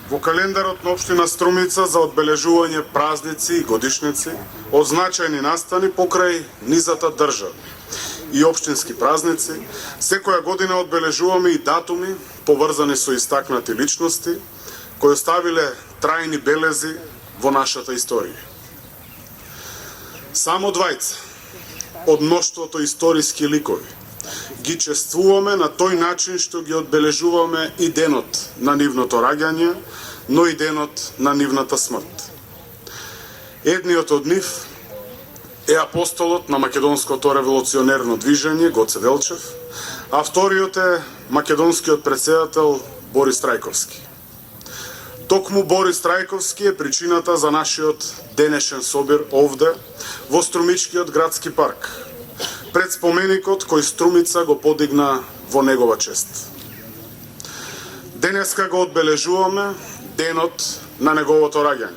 Во календарот на општина Струмица за одбележување празници и годишници од значајни настани покрај низата држава и општински празници, секоја година одбележуваме и датуми поврзани со истакнати личности кои оставиле трајни белези во нашата историја. Само двајца од мноштвото историски ликови ги чествуваме на тој начин што ги одбележуваме и денот на нивното раѓање, но и денот на нивната смрт. Едниот од нив е апостолот на македонското револуционерно движење Гоце Делчев, а вториот е македонскиот претседател Борис Трајковски. Токму Борис Трајковски е причината за нашиот денешен собир овде во Струмичкиот градски парк, пред споменикот кој Струмица го подигна во негова чест. Денеска го одбележуваме денот на неговото раѓање,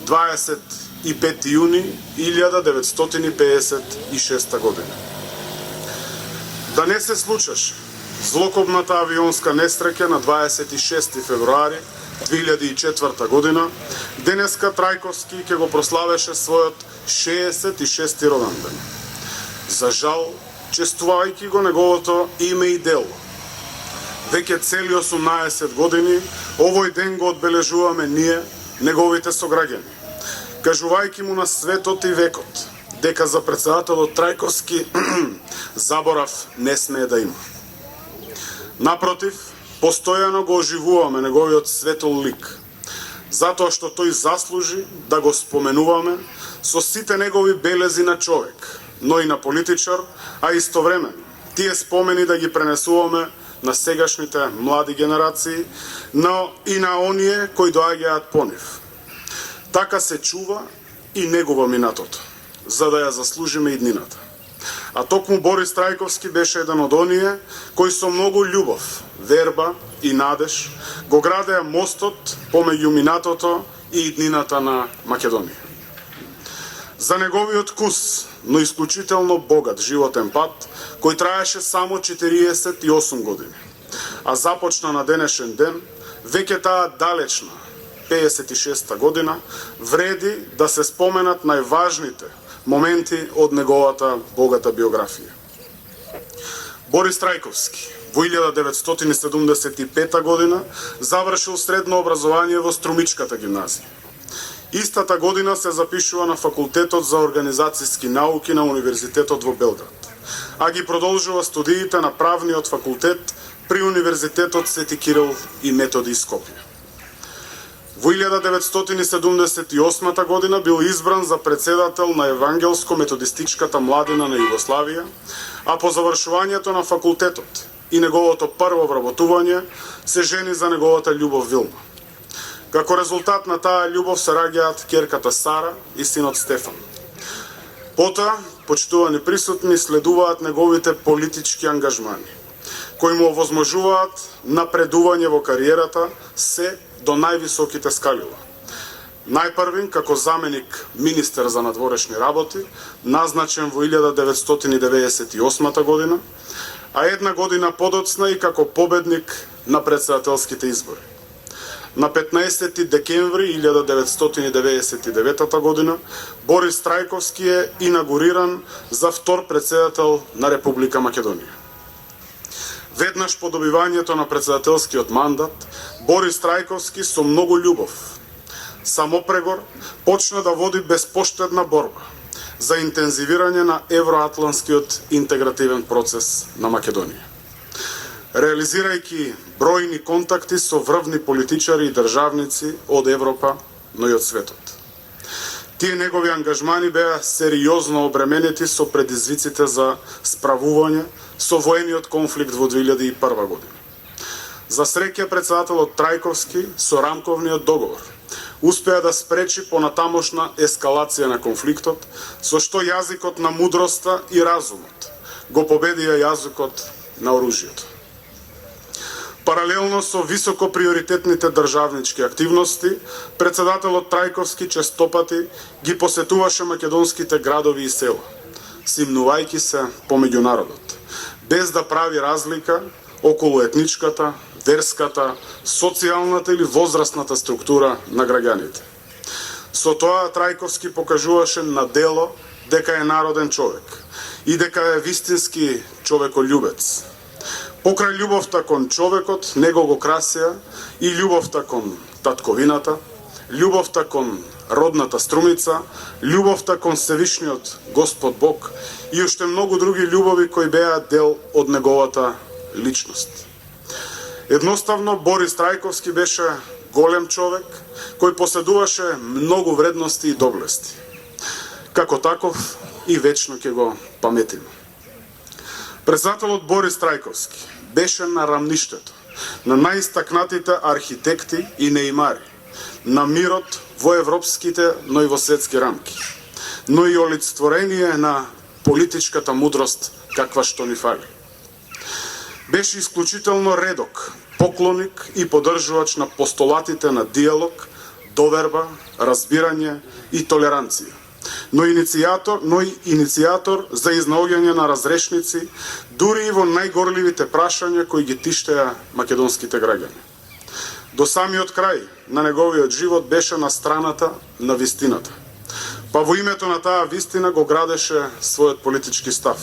25 јуни 1956 година. Да не се случеше злокобната авионска несреќа на 26 февруари 2004 година, денеска Трајковски ќе го прославеше својот 66 роден ден. За жал, чествувајќи го неговото име и дело, веќе цели 18 години, овој ден го одбележуваме ние, неговите сограѓани, кажувајќи му на светот и векот, дека за претседателот Трајковски заборав не смее да има. Напротив, постојано го оживуваме неговиот светол лик, затоа што тој заслужи да го споменуваме со сите негови белези на човек, но и на политичар, а истовремено тие спомени да ги пренесуваме на сегашните млади генерации, но и на оние кои доаѓаат по нив. Така се чува и негова минатото, за да ја заслужиме иднината. А токму Борис Трајковски беше еден од оние кои со многу љубов, верба и надеж го градеа мостот помеѓу минатото и иднината на Македонија. За неговиот кус, но исклучително богат животен пат, кој траеше само 48 години, а започна на денешен ден, веќе таа далечна 56 година, вреди да се споменат најважните моменти од неговата богата биографија. Борис Трајковски во 1975 година завршил средно образование во Струмичката гимназија. Истата година се запишува на факултетот за организацијски науки на Универзитетот во Белград, а ги продолжува студиите на правниот факултет при Универзитетот Свети Кирил и Методи Скопје. Во 1978 година бил избран за претседател на Евангелско-методистичката младина на Југославија, а по завршувањето на факултетот и неговото прво вработување се жени за неговата љубов Вилма. Како резултат на таа љубов се раѓаат ќерката Сара и синот Стефан. Потоа, почитувани присутни, следуваат неговите политички ангажмани, кои му овозможуваат напредување во кариерата се до највисоките скалила. Најпрвин како заменик министер за надворешни работи, назначен во 1998 година, а една година подоцна и како победник на претседателските избори. На 15 декември 1999 година Борис Трајковски е инаугуриран за втор претседател на Република Македонија. Веднаш по добивањето на претседателскиот мандат, Борис Трајковски со многу љубов, самопрегор, почна да води безпоштедна борба за интензивирање на евроатланскиот интегративен процес на Македонија, реализирајќи бројни контакти со врвни политичари и државници од Европа, но и од светот. Тие негови ангажмани беа сериозно обременети со предизвиците за справување со воениот конфликт во 2001 година. За среќа претседателот Трајковски со рамковниот договор успеа да спречи понатамошна ескалација на конфликтот, со што јазикот на мудроста и разумот го победија јазикот на оружјето. Паралелно со високо приоритетните државнички активности, претседателот Трајковски честопати ги посетуваше македонските градови и села, симнувајќи се помеѓу народот, без да прави разлика околу етничката, верската, социјалната или возрастната структура на граѓаните. Со тоа Трајковски покажуваше на дело дека е народен човек и дека е вистински човеколюбец. Покрај љубовта кон човекот, него го красеа и љубовта кон татковината, љубовта кон родната струмица, љубовта кон Севишниот Господ Бог и уште многу други љубови кои беа дел од неговата личност. Едноставно, Борис Трајковски беше голем човек кој поседуваше многу вредности и доблести. Како таков и вечно ќе го паметиме. Председателот Борис Трајковски беше на рамништето на најистакнатите архитекти и неимари на мирот во европските, но и во светски рамки, но и олицетворение на политичката мудрост каква што ни фали. Беше исклучително редок, поклоник и поддржувач на постулатите на диалог, доверба, разбирање и толеранција, но и иницијатор за изнаоѓање на разрешници, дури и во најгорливите прашања кои ги тиштеа македонските граѓани. До самиот крај на неговиот живот беше на страната на вистината, па во името на таа вистина го градеше својот политички став,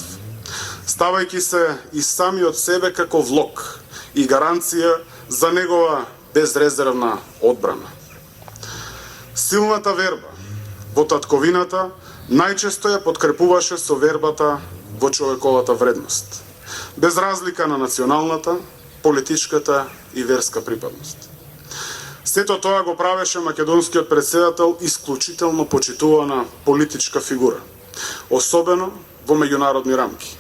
ставајќи се и самиот себе како влог и гаранција за негова безрезервна одбрана. Силната верба во татковината најчесто ја подкрепуваше со вербата во човековата вредност, без разлика на националната, политичката и верска припадност. Сето тоа го правеше македонскиот претседател исклучително почитувана политичка фигура, особено во меѓународни рамки.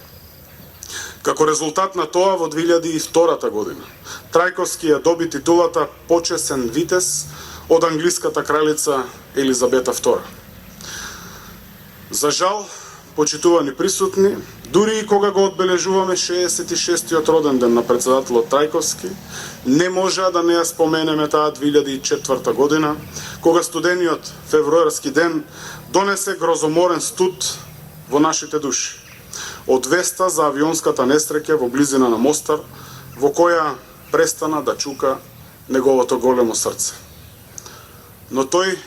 Како резултат на тоа, во 2002 година, Трајковски ја доби титулата почесен витез од англиската кралица Елизабета II. За жал, почитувани присутни, дури и кога го одбележуваме 66-тиот роден ден на председателот Трајковски, не можа да не ја споменеме таа 2004 година, кога студениот февруарски ден донесе грозоморен студ во нашите души, од веста за авионската несреќа во близина на Мостар, во која престана да чука неговото големо срце. Но тој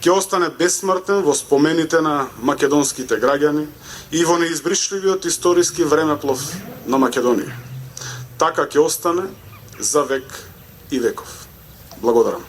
ќе остане бесмртен во спомените на македонските граѓани и во неизбришливиот историски времеплов на Македонија. Така ќе остане за век и веков. Благодарам.